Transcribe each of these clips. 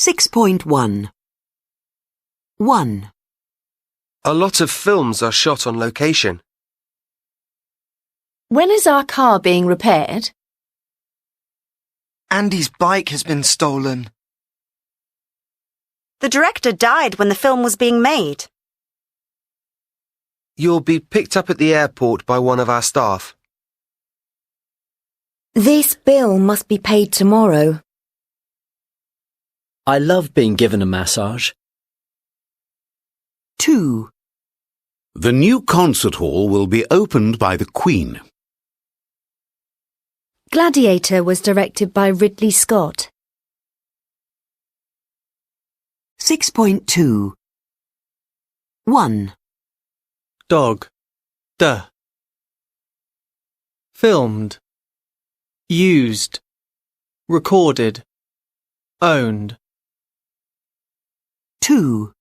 6.1 1. A lot of films are shot on location. When is our car being repaired? Andy's bike has been stolen. The director died when the film was being made. You'll be picked up at the airport by one of our staff. This bill must be paid tomorrow. I love being given a massage. 2. The new concert hall will be opened by the Queen. Gladiator was directed by Ridley Scott. 6.2 1. Dog. Duh. Filmed. Used. Recorded. Owned. 2.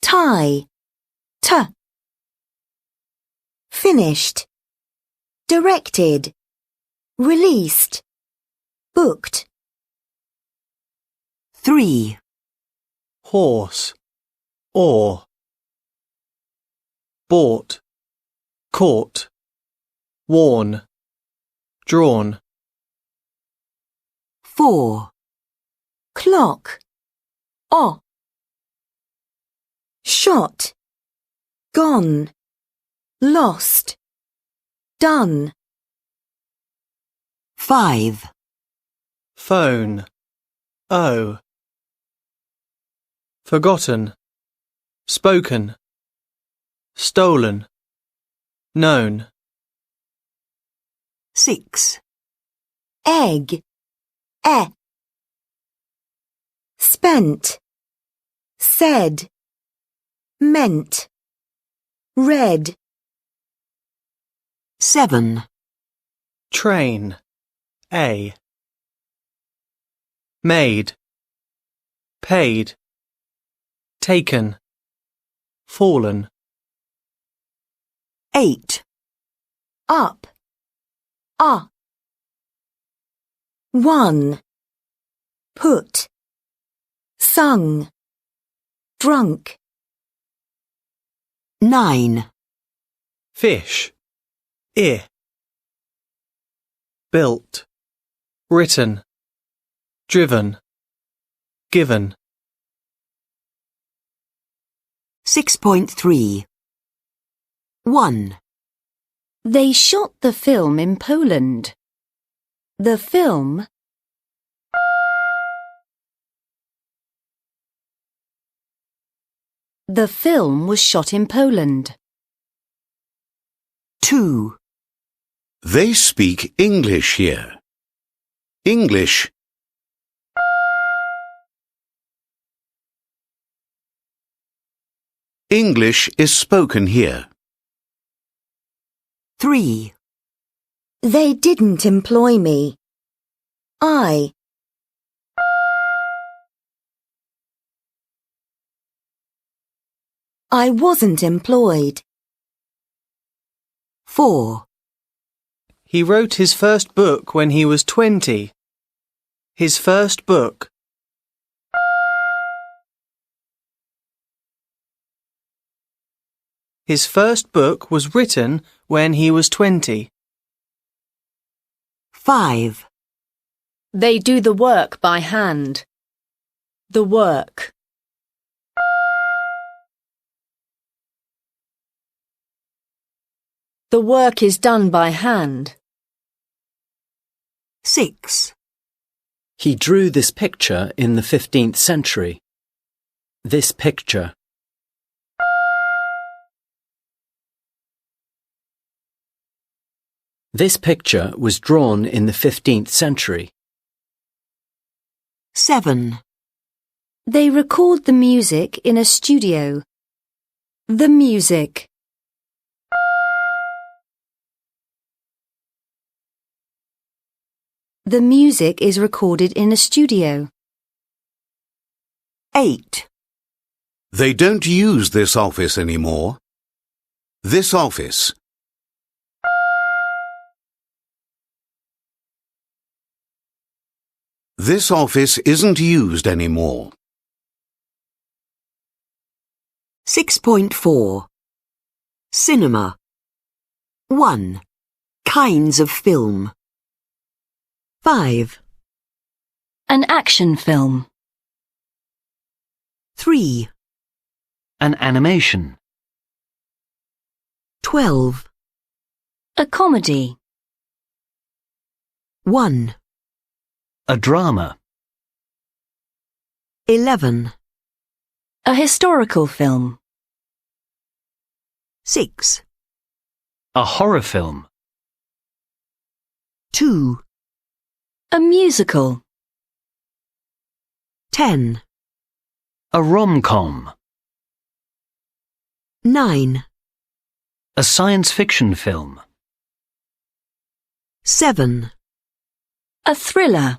Tie. Finished. Directed. Released. Booked. 3. Horse. Or. Bought. Caught. Worn. Drawn. 4. Clock. Shot. Gone. Lost. Done. 5. Phone. Oh. Forgotten. Spoken. Stolen. Known. 6. Egg. Spent. Said. Meant. Read. 7. Train. A. Made. Paid. Taken. Fallen. 8. Up. 1. Put. Sung. Drunk. 9. Fish. Built. Written. Driven. Given. 6.3 1. They shot the film in Poland. The film was shot in Poland. 2. They speak English here. English. English is spoken here. 3. They didn't employ me. I wasn't employed. 4. He wrote his first book when he was 20. His first book. His first book was written when he was 20. 5. They do the work by hand. The work. The work is done by hand. 6. He drew this picture in the 15th century. This picture. This picture was drawn in the 15th century. 7. They record the music in a studio. The music. The music is recorded in a studio. 8. They don't use this office anymore. This office. This office isn't used anymore. 6.4 Cinema 1. Kinds of film. 5. An action film. 3. An animation. 12. A comedy. 1. A drama. 11. A historical film. 6. A horror film. 2. A musical. 10. A rom-com. 9. A science fiction film. 7. A thriller.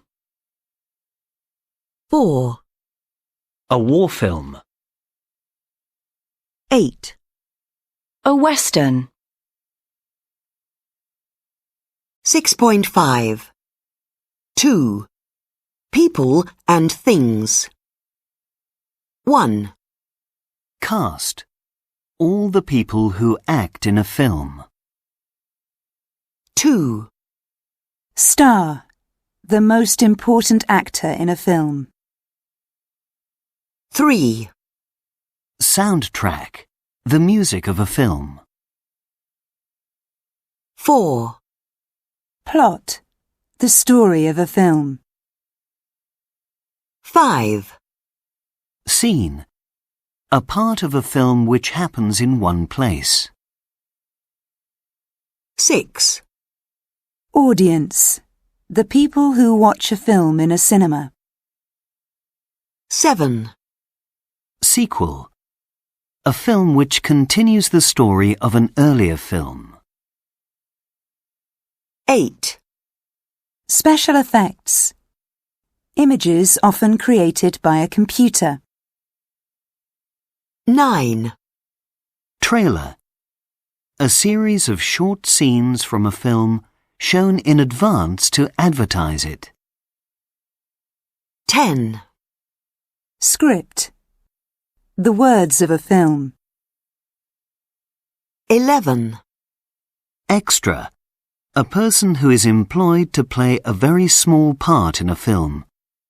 4. A war film. 8. A western. 6.5 2. People and things. 1. Cast. All the people who act in a film. 2. Star. The most important actor in a film. 3. Soundtrack. The music of a film. 4. Plot. The story of a film. 5. Scene. A part of a film which happens in one place. 6. Audience. The people who watch a film in a cinema. 7. Sequel. A film which continues the story of an earlier film. 8. Special effects. Images often created by a computer. 9. Trailer. A series of short scenes from a film shown in advance to advertise it. 10. Script. The words of a film. 11. Extra. A person who is employed to play a very small part in a film,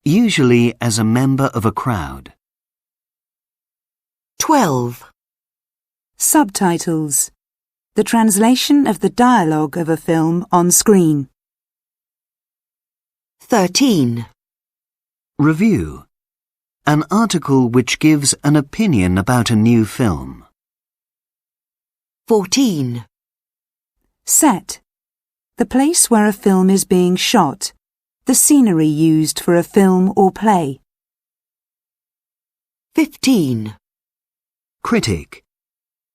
usually as a member of a crowd. 12. Subtitles. The translation of the dialogue of a film on screen. 13. Review. An article which gives an opinion about a new film. 14. Set. The place where a film is being shot. The scenery used for a film or play. 15. Critic.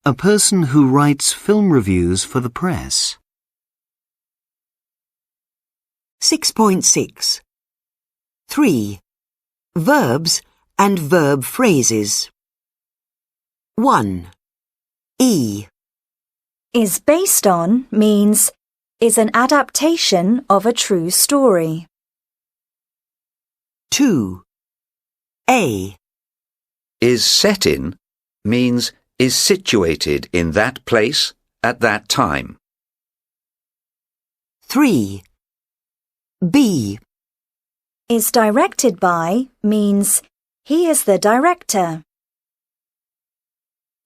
A person who writes film reviews for the press. 6.6 3. Verbs and verb phrases. 1. E. Is based on means is an adaptation of a true story. 2. A. Is set in means is situated in that place at that time. 3. B. Is directed by means he is the director.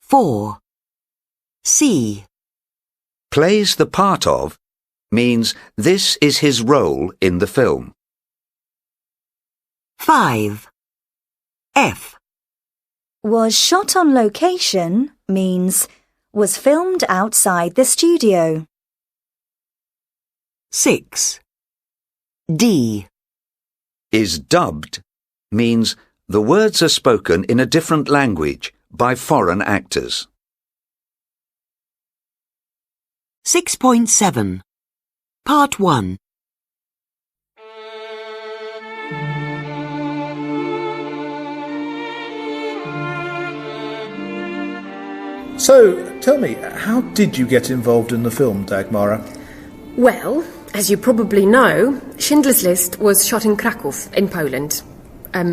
4. C. Plays the part of means this is his role in the film. 5. F. Was shot on location means was filmed outside the studio. 6. D. Is dubbed means the words are spoken in a different language by foreign actors. 6.7 Part 1. So, tell me, how did you get involved in the film, Dagmara? Well, as you probably know, Schindler's List was shot in Kraków, in Poland,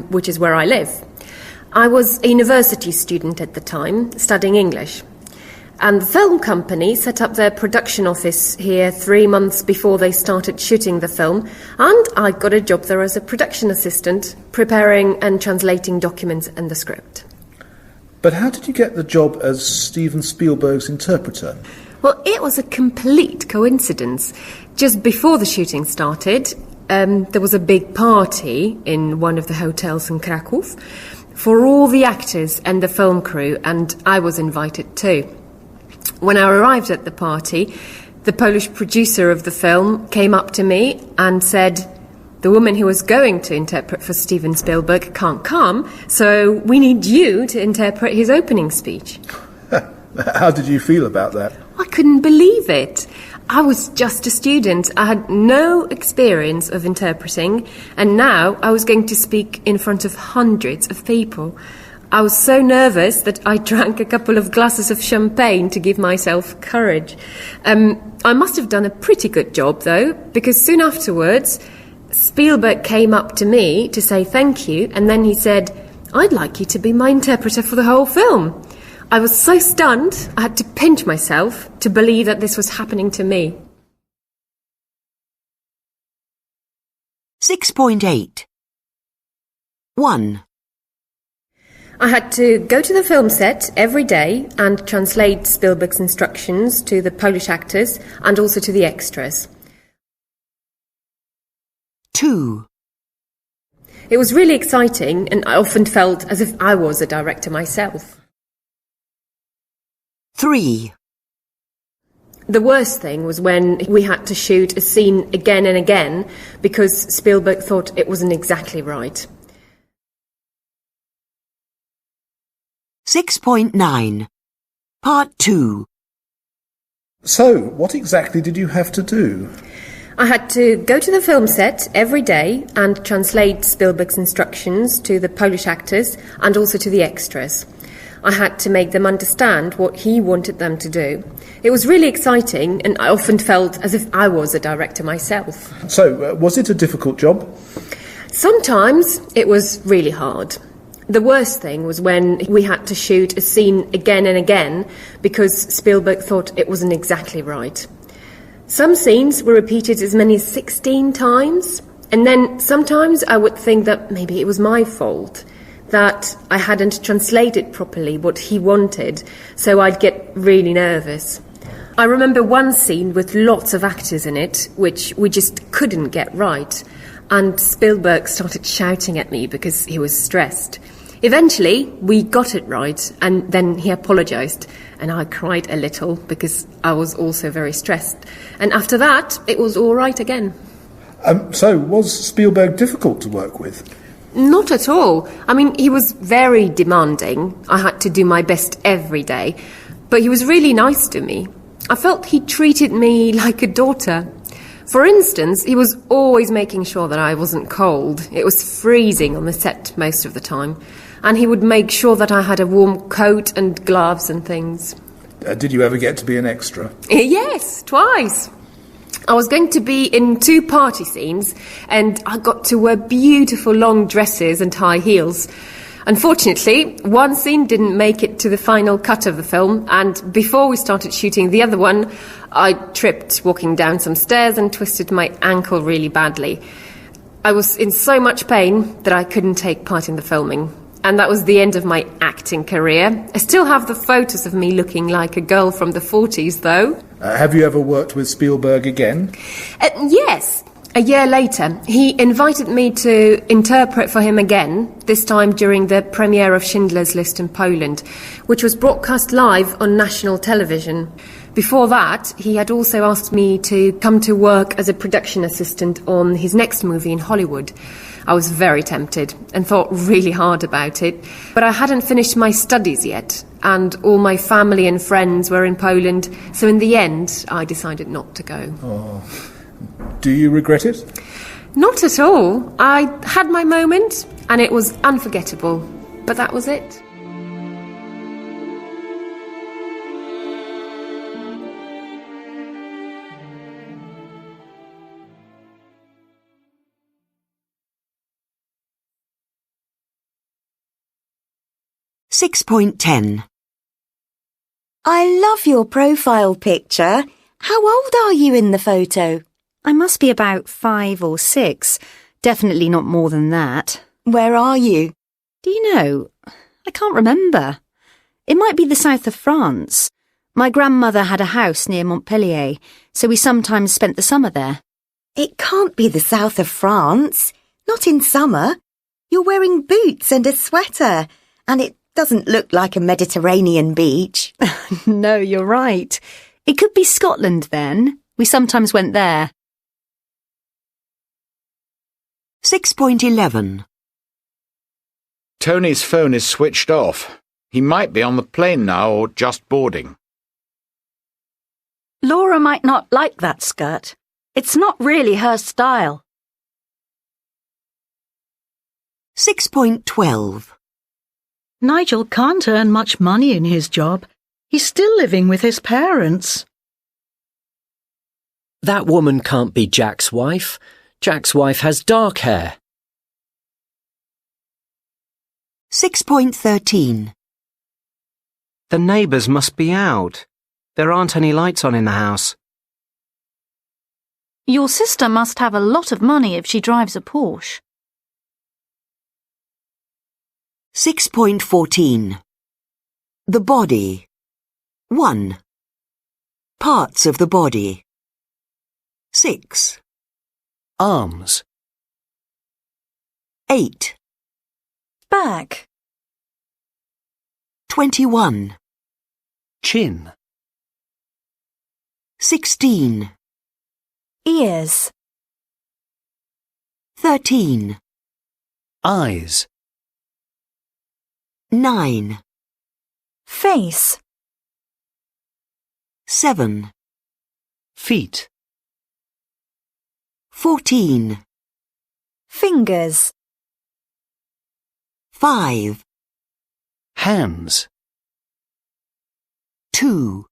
which is where I live. I was a university student at the time, studying English. And the film company set up their production office here 3 months before they started shooting the film, and I got a job there as a production assistant, preparing and translating documents and the script. But how did you get the job as Steven Spielberg's interpreter? Well, it was a complete coincidence. Just before the shooting started, there was a big party in one of the hotels in Kraków for all the actors and the film crew, and I was invited too. When I arrived at the party, the Polish producer of the film came up to me and said, "The woman who was going to interpret for Steven Spielberg can't come, so we need you to interpret his opening speech." How did you feel about that? I couldn't believe it. I was just a student. I had no experience of interpreting, and now I was going to speak in front of hundreds of people. I was so nervous that I drank a couple of glasses of champagne to give myself courage. I must have done a pretty good job, though, because soon afterwards, Spielberg came up to me to say thank you, and then he said, "I'd like you to be my interpreter for the whole film." I was so stunned, I had to pinch myself to believe that this was happening to me. 6.8. 1. I had to go to the film set every day and translate Spielberg's instructions to the Polish actors and also to the extras. 2. It was really exciting, and I often felt as if I was a director myself. 3. The worst thing was when we had to shoot a scene again and again because Spielberg thought it wasn't exactly right. 6.9. Part 2. So, what exactly did you have to do? I had to go to the film set every day and translate Spielberg's instructions to the Polish actors and also to the extras. I had to make them understand what he wanted them to do. It was really exciting, and I often felt as if I was a director myself. So, was it a difficult job? Sometimes it was really hard. The worst thing was when we had to shoot a scene again and again because Spielberg thought it wasn't exactly right. Some scenes were repeated as many as 16 times, and then sometimes I would think that maybe it was my fault, that I hadn't translated properly what he wanted, so I'd get really nervous. I remember one scene with lots of actors in it, which we just couldn't get right, and Spielberg started shouting at me because he was stressed. Eventually, we got it right, and then he apologised, and I cried a little because I was also very stressed. And after that, it was all right again. So, was Spielberg difficult to work with? Not at all. I mean, he was very demanding. I had to do my best every day. But he was really nice to me. I felt he treated me like a daughter. For instance, he was always making sure that I wasn't cold. It was freezing on the set most of the time. And he would make sure that I had a warm coat and gloves and things. Did you ever get to be an extra? Yes, twice. I was going to be in 2 party scenes, and I got to wear beautiful long dresses and high heels. Unfortunately, one scene didn't make it to the final cut of the film, and before we started shooting the other one, I tripped walking down some stairs and twisted my ankle really badly. I was in so much pain that I couldn't take part in the filming. And that was the end of my acting career. I still have the photos of me looking like a girl from the 40s, though. Have you ever worked with Spielberg again? Yes. A year later, he invited me to interpret for him again, this time during the premiere of Schindler's List in Poland, which was broadcast live on national television. Before that, he had also asked me to come to work as a production assistant on his next movie in Hollywood. I was very tempted and thought really hard about it, but I hadn't finished my studies yet, and all my family and friends were in Poland, so in the end, I decided not to go. Oh. Do you regret it? Not at all. I had my moment, and it was unforgettable, but that was it. 6.10. I love your profile picture. How old are you in the photo? I must be about 5 or 6. Definitely not more than that. Where are you? Do you know? I can't remember. It might be the south of France. My grandmother had a house near Montpellier, so we sometimes spent the summer there. It can't be the south of France. Not in summer. You're wearing boots and a sweater, and it doesn't look like a Mediterranean beach. No, you're right. It could be Scotland then. We sometimes went there. 6.11. Tony's phone is switched off. He might be on the plane now or just boarding. Laura might not like that skirt. It's not really her style. 6.12. Nigel can't earn much money in his job. He's still living with his parents. That woman can't be Jack's wife. Jack's wife has dark hair. 6.13. The neighbours must be out. There aren't any lights on in the house. Your sister must have a lot of money if she drives a Porsche. 6.14. The body. 1. Parts of the body. 6. Arms. 8. Back. 21. Chin. 16. Ears. 13. Eyes. 9. Face. 7. Feet. 14. Fingers. 5. Hands. 2.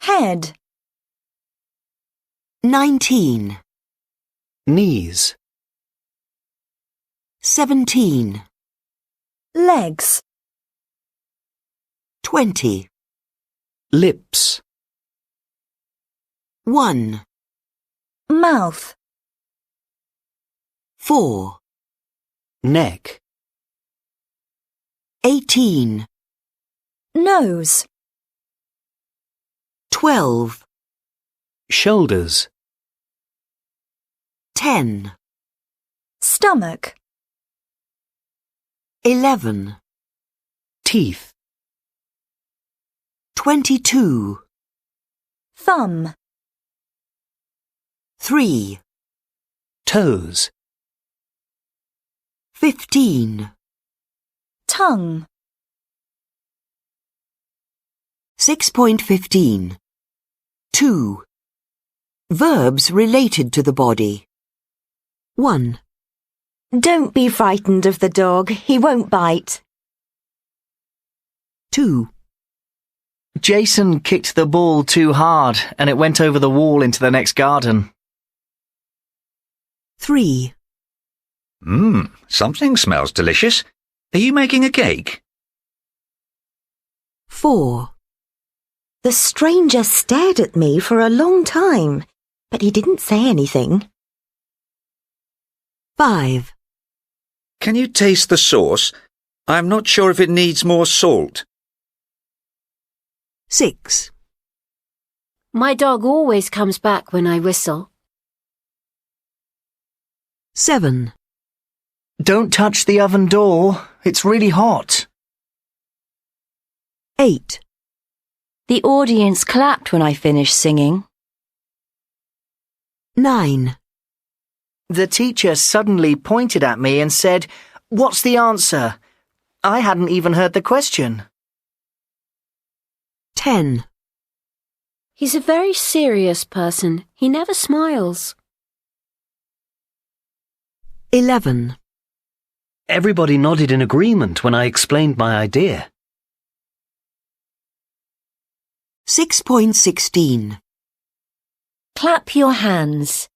Head. 19. Knees. 17. Legs. 20. Lips. 1. Mouth. 4. Neck. 18. Nose. 12. Shoulders. 10. Stomach. 11. Teeth. 22. Thumb. 3. Toes. 15. Tongue. 6.15. 2. Verbs related to the body. 1. Don't be frightened of the dog. He won't bite. 2. Jason kicked the ball too hard and it went over the wall into the next garden. 3. Something smells delicious. Are you making a cake? 4. The stranger stared at me for a long time, but he didn't say anything. 5. Can you taste the sauce? I'm not sure if it needs more salt. 6. My dog always comes back when I whistle. 7. Don't touch the oven door. It's really hot. 8. The audience clapped when I finished singing. 9. The teacher suddenly pointed at me and said, "What's the answer?" I hadn't even heard the question. 10. He's a very serious person. He never smiles. 11. Everybody nodded in agreement when I explained my idea. 6.16. Clap your hands.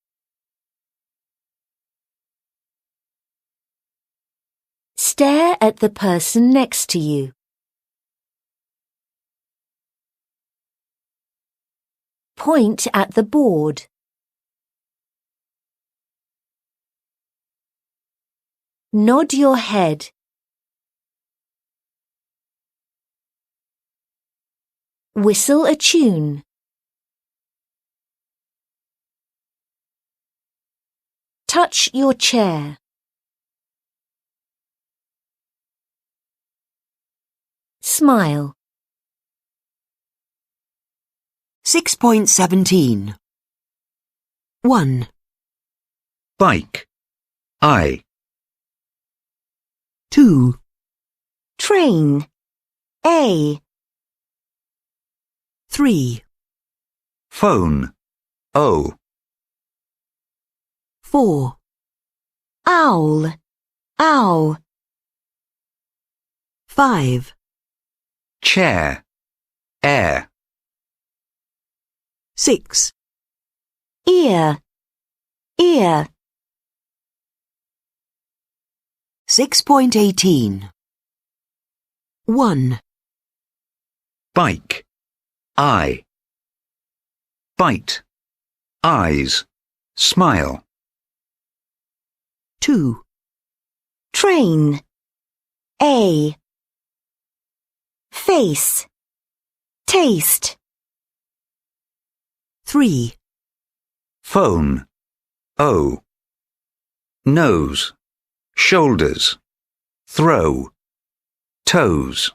Stare at the person next to you. Point at the board. Nod your head. Whistle a tune. Touch your chair. Smile. 6.17. 1, Bike. I. 2, Train. A. 3, Phone. O. 4, Owl. Ow. 5, Chair. Air. 6, Ear. Ear. 6.18. 1, Bike. I. Bite. Eyes. Smile. 2, Train. A. Face. Taste. 3, Phone. O. Nose. Shoulders. Throw. Toes.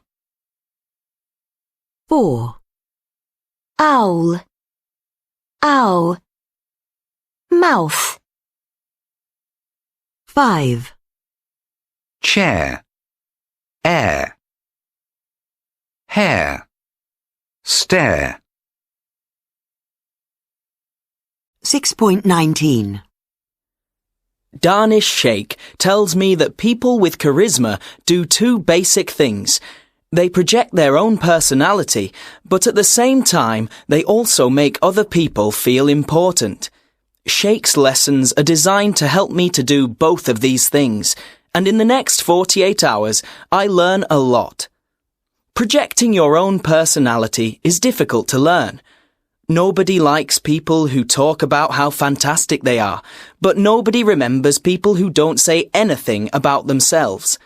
4, Owl. Ow. Mouth. 5, Chair. Air. Hair. Stare. 6.19. Danish Sheikh tells me that people with charisma do two basic things. They project their own personality, but at the same time, they also make other people feel important. Sheikh's lessons are designed to help me to do both of these things, and in the next 48 hours, I learn a lot. Projecting your own personality is difficult to learn. Nobody likes people who talk about how fantastic they are, but nobody remembers people who don't say anything about themselves.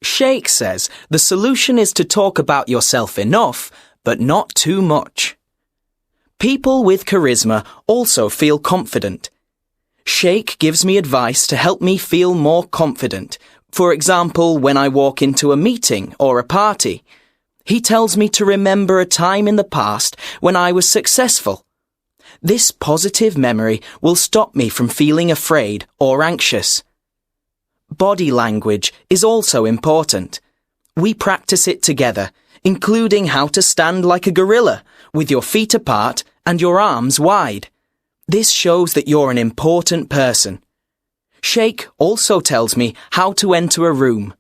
Sheikh says the solution is to talk about yourself enough, but not too much. People with charisma also feel confident. Sheikh gives me advice to help me feel more confident. For example, when I walk into a meeting or a party. He tells me to remember a time in the past when I was successful. This positive memory will stop me from feeling afraid or anxious. Body language is also important. We practice it together, including how to stand like a gorilla, with your feet apart and your arms wide. This shows that you're an important person. Sheikh also tells me how to enter a room.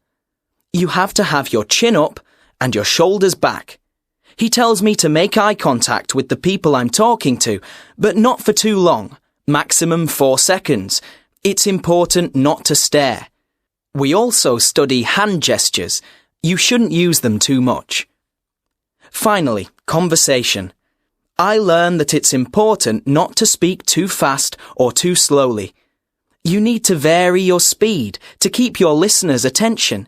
You have to have your chin up and your shoulders back. He tells me to make eye contact with the people I'm talking to, but not for too long, maximum 4 seconds. It's important not to stare. We also study hand gestures. You shouldn't use them too much. Finally, conversation. I learn that it's important not to speak too fast or too slowly. You need to vary your speed to keep your listeners' attention.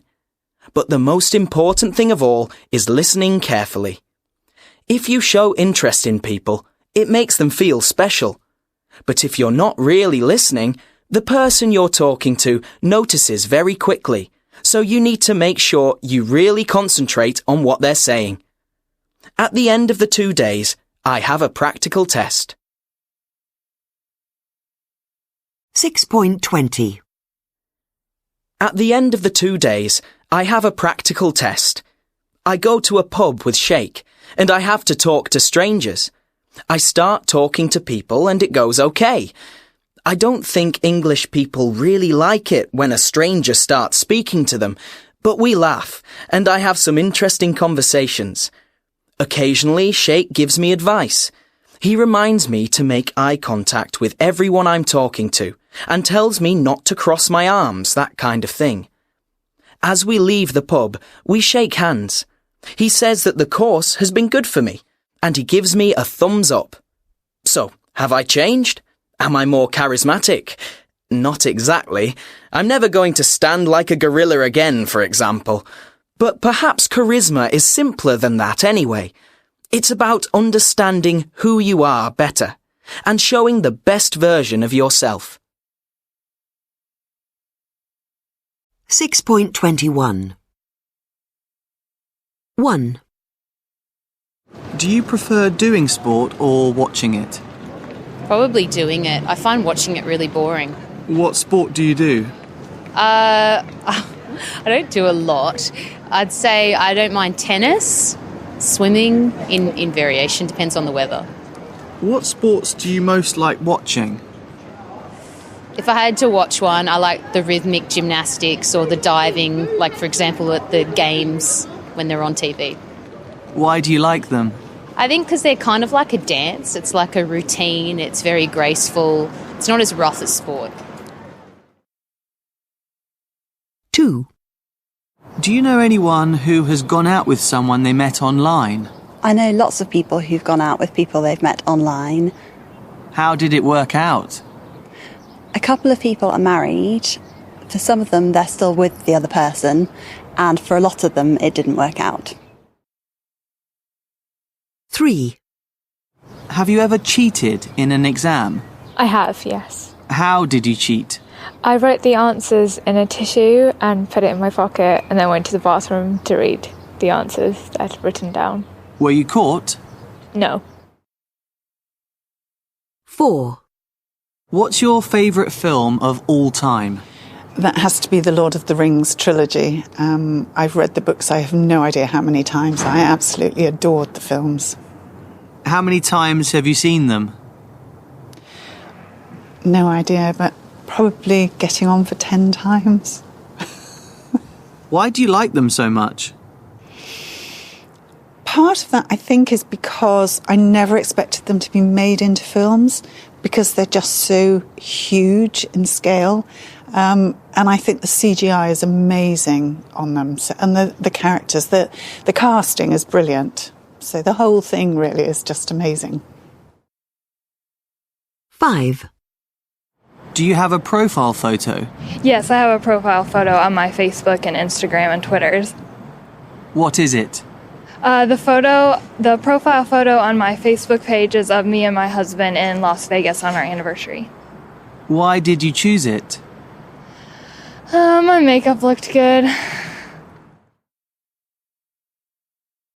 But the most important thing of all is listening carefully. If you show interest in people, it makes them feel special. But if you're not really listening, the person you're talking to notices very quickly, so you need to make sure you really concentrate on what they're saying. At the end of the 2 days, I have a practical test. 6.20. At the end of the 2 days, I have a practical test. I go to a pub with Sheikh, and I have to talk to strangers. I start talking to people and it goes okay. I don't think English people really like it when a stranger starts speaking to them, but we laugh, and I have some interesting conversations. Occasionally, Sheikh gives me advice. He reminds me to make eye contact with everyone I'm talking to, and tells me not to cross my arms, that kind of thing. As we leave the pub, we shake hands. He says that the course has been good for me, and he gives me a thumbs up. So, have I changed? Am I more charismatic? Not exactly. I'm never going to stand like a gorilla again, for example. But perhaps charisma is simpler than that anyway. It's about understanding who you are better and showing the best version of yourself. 6.21 1. Do you prefer doing sport or watching it? Probably doing it. I find watching it really boring. What sport do you do? I don't do a lot. I'd say I don't mind tennis, swimming, in variation, depends on the weather. What sports do you most like watching? If I had to watch one, I like the rhythmic gymnastics or the diving, like for example at the games when they're on TV. Why do you like them? I think because they're kind of like a dance. It's like a routine. It's very graceful. It's not as rough as sport. 2. Do you know anyone who has gone out with someone they met online? I know lots of people who've gone out with people they've met online. How did it work out? A couple of people are married. For some of them, they're still with the other person. And for a lot of them, it didn't work out. 3. Have you ever cheated in an exam? I have, yes. How did you cheat? I wrote the answers in a tissue and put it in my pocket and then went to the bathroom to read the answers that I'd written down. Were you caught? No. 4. What's your favourite film of all time? That has to be the Lord of the Rings trilogy. I've read the books, I have no idea how many times. I absolutely adored the films. How many times have you seen them? No idea, but probably getting on for 10 times. Why do you like them so much? Part of that, I think, is because I never expected them to be made into films because they're just so huge in scale. And I think the CGI is amazing on them. So, and the characters, the casting is brilliant. So the whole thing really is just amazing. 5. Do you have a profile photo? Yes, I have a profile photo on my Facebook and Instagram and Twitters. What is it? The profile photo on my Facebook page is of me and my husband in Las Vegas on our anniversary. Why did you choose it? My makeup looked good.